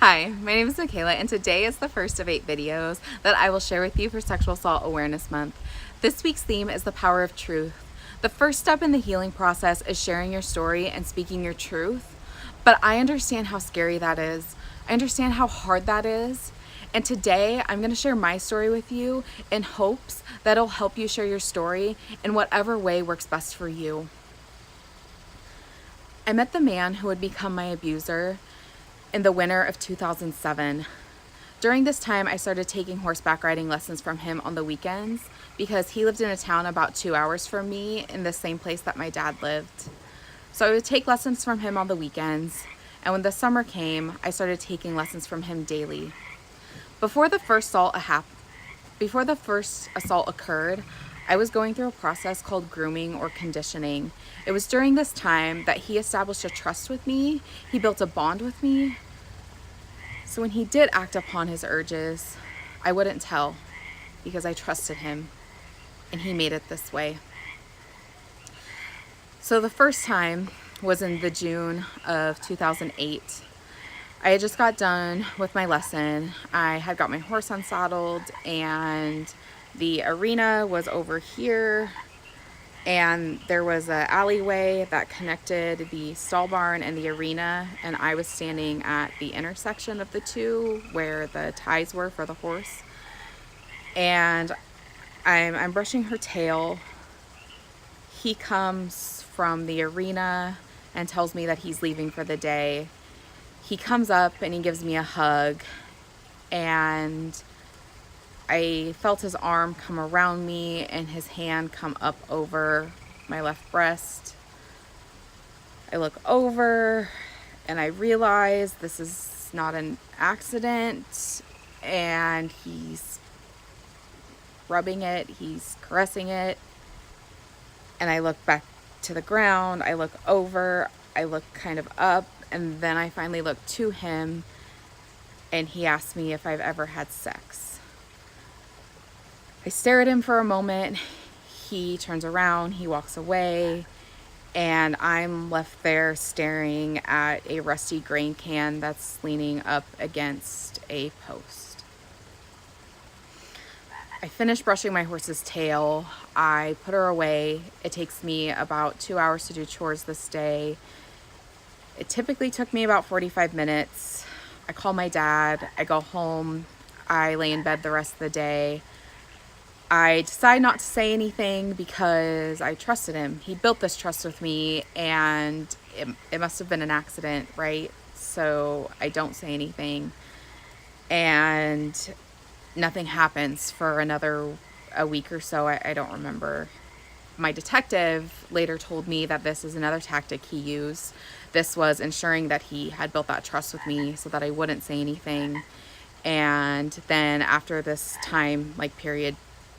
Hi, my name is Michaela, and today is the first of 8 videos that I will share with you for Sexual Assault Awareness Month. This week's theme is the power of truth. The first step in the healing process is sharing your story and speaking your truth, but I understand how scary that is. I understand how hard that is. And today I'm going to share my story with you in hopes that it'll help you share your story in whatever way works best for you. I met the man who would become my abuser in the winter of 2007. During this time, I started taking horseback riding lessons from him on the weekends because he lived in a town about 2 hours from me in the same place that my dad lived. So I would take lessons from him on the weekends, and when the summer came, I started taking lessons from him daily. Before the first assault occurred, I was going through a process called grooming or conditioning. It was during this time that he established a trust with me, he built a bond with me. So when he did act upon his urges, I wouldn't tell because I trusted him and he made it this way. So the first time was in the June of 2008. I had just got done with my lesson. I had got my horse unsaddled and the arena was over here, and there was an alleyway that connected the stall barn and the arena, and I was standing at the intersection of the two where the ties were for the horse, and I'm brushing her tail. He comes from the arena and tells me that he's leaving for the day. He comes up and he gives me a hug, and I felt his arm come around me and his hand come up over my left breast. I look over and I realize this is not an accident, and he's rubbing it, he's caressing it. And I look back to the ground, I look over, I look kind of up, and then I finally look to him and he asked me if I've ever had sex. I stare at him for a moment, he turns around, he walks away, and I'm left there staring at a rusty grain can that's leaning up against a post. I finish brushing my horse's tail, I put her away. It takes me about 2 hours to do chores this day. It typically took me about 45 minutes. I call my dad, I go home, I lay in bed the rest of the day. I decide not to say anything because I trusted him. He built this trust with me, and it must have been an accident, right? So I don't say anything, and nothing happens for a week or so. I don't remember. My detective later told me that this is another tactic he used. This was ensuring that he had built that trust with me so that I wouldn't say anything. And then after this time, period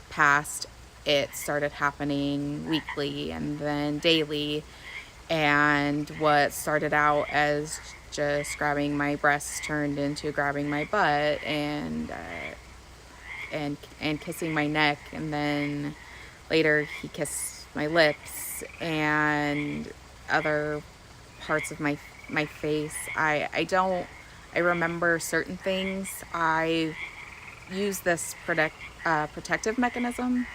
passed, it started happening weekly and then daily, and what started out as just grabbing my breasts turned into grabbing my butt and kissing my neck, and then later he kissed my lips and other parts of my face. I remember certain things. I use this protective mechanism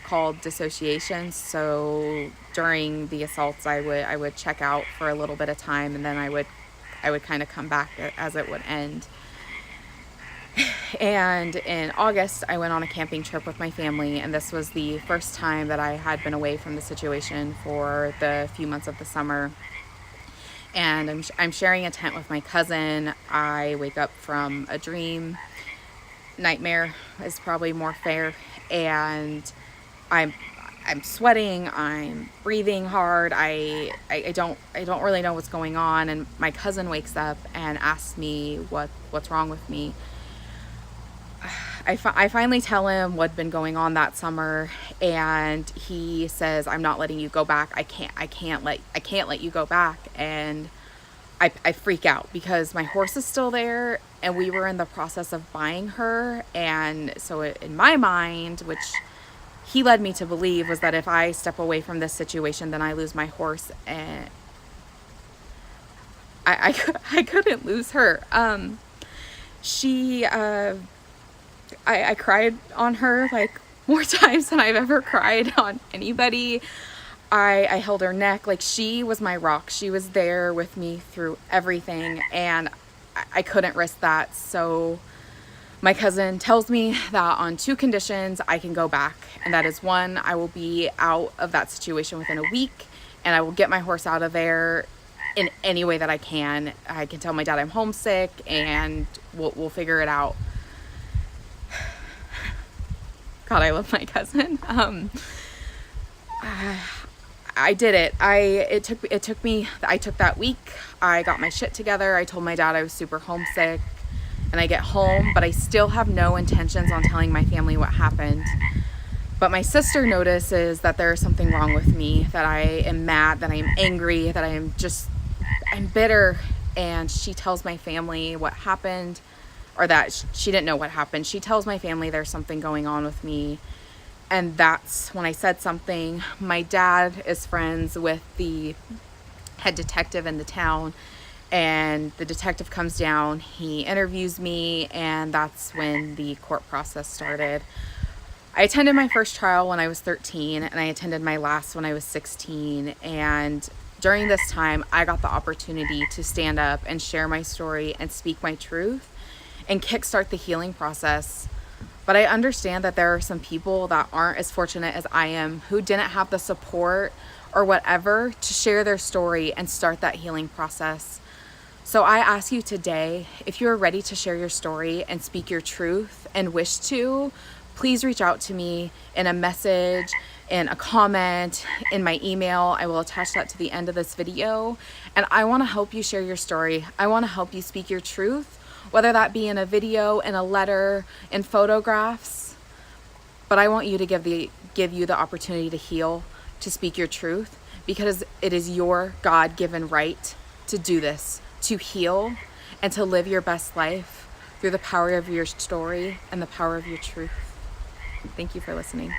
called dissociation. So during the assaults, I would check out for a little bit of time, and then I would kind of come back as it would end. And in August, I went on a camping trip with my family, and this was the first time that I had been away from the situation for the few months of the summer. And I'm sharing a tent with my cousin. I wake up from a dream. Nightmare is probably more fair, and I'm sweating, I'm breathing hard, I don't really know what's going on, and my cousin wakes up and asks me what's wrong with me. I finally tell him what's been going on that summer, and he says, "I'm not letting you go back. I can't let you go back." And I freak out because my horse is still there, and we were in the process of buying her. And so in my mind, which he led me to believe, was that if I step away from this situation, then I lose my horse, and I couldn't lose her. She, I cried on her like more times than I've ever cried on anybody. I held her neck. Like, she was my rock. She was there with me through everything, and I couldn't risk that. So my cousin tells me that on 2 conditions I can go back, and that is, 1, I will be out of that situation within a week, and I will get my horse out of there in any way that I can. I can tell my dad I'm homesick, and we'll figure it out. God, I love my cousin. I did it. I took that week. I got my shit together. I told my dad I was super homesick, and I get home, but I still have no intentions on telling my family what happened. But my sister notices that there is something wrong with me, that I am mad, that I am angry, that I'm bitter, and she tells my family what happened, or that she didn't know what happened. She tells my family there's something going on with me. And that's when I said something. My dad is friends with the head detective in the town, and the detective comes down, he interviews me, and that's when the court process started. I attended my first trial when I was 13, and I attended my last when I was 16, and during this time I got the opportunity to stand up and share my story and speak my truth and kickstart the healing process. But I understand that there are some people that aren't as fortunate as I am, who didn't have the support or whatever to share their story and start that healing process. So I ask you today, if you're ready to share your story and speak your truth and wish to, please reach out to me in a message, in a comment, in my email. I will attach that to the end of this video. And I want to help you share your story. I want to help you speak your truth, whether that be in a video, in a letter, in photographs. But I want you to give you the opportunity to heal, to speak your truth, because it is your God-given right to do this, to heal and to live your best life through the power of your story and the power of your truth. Thank you for listening.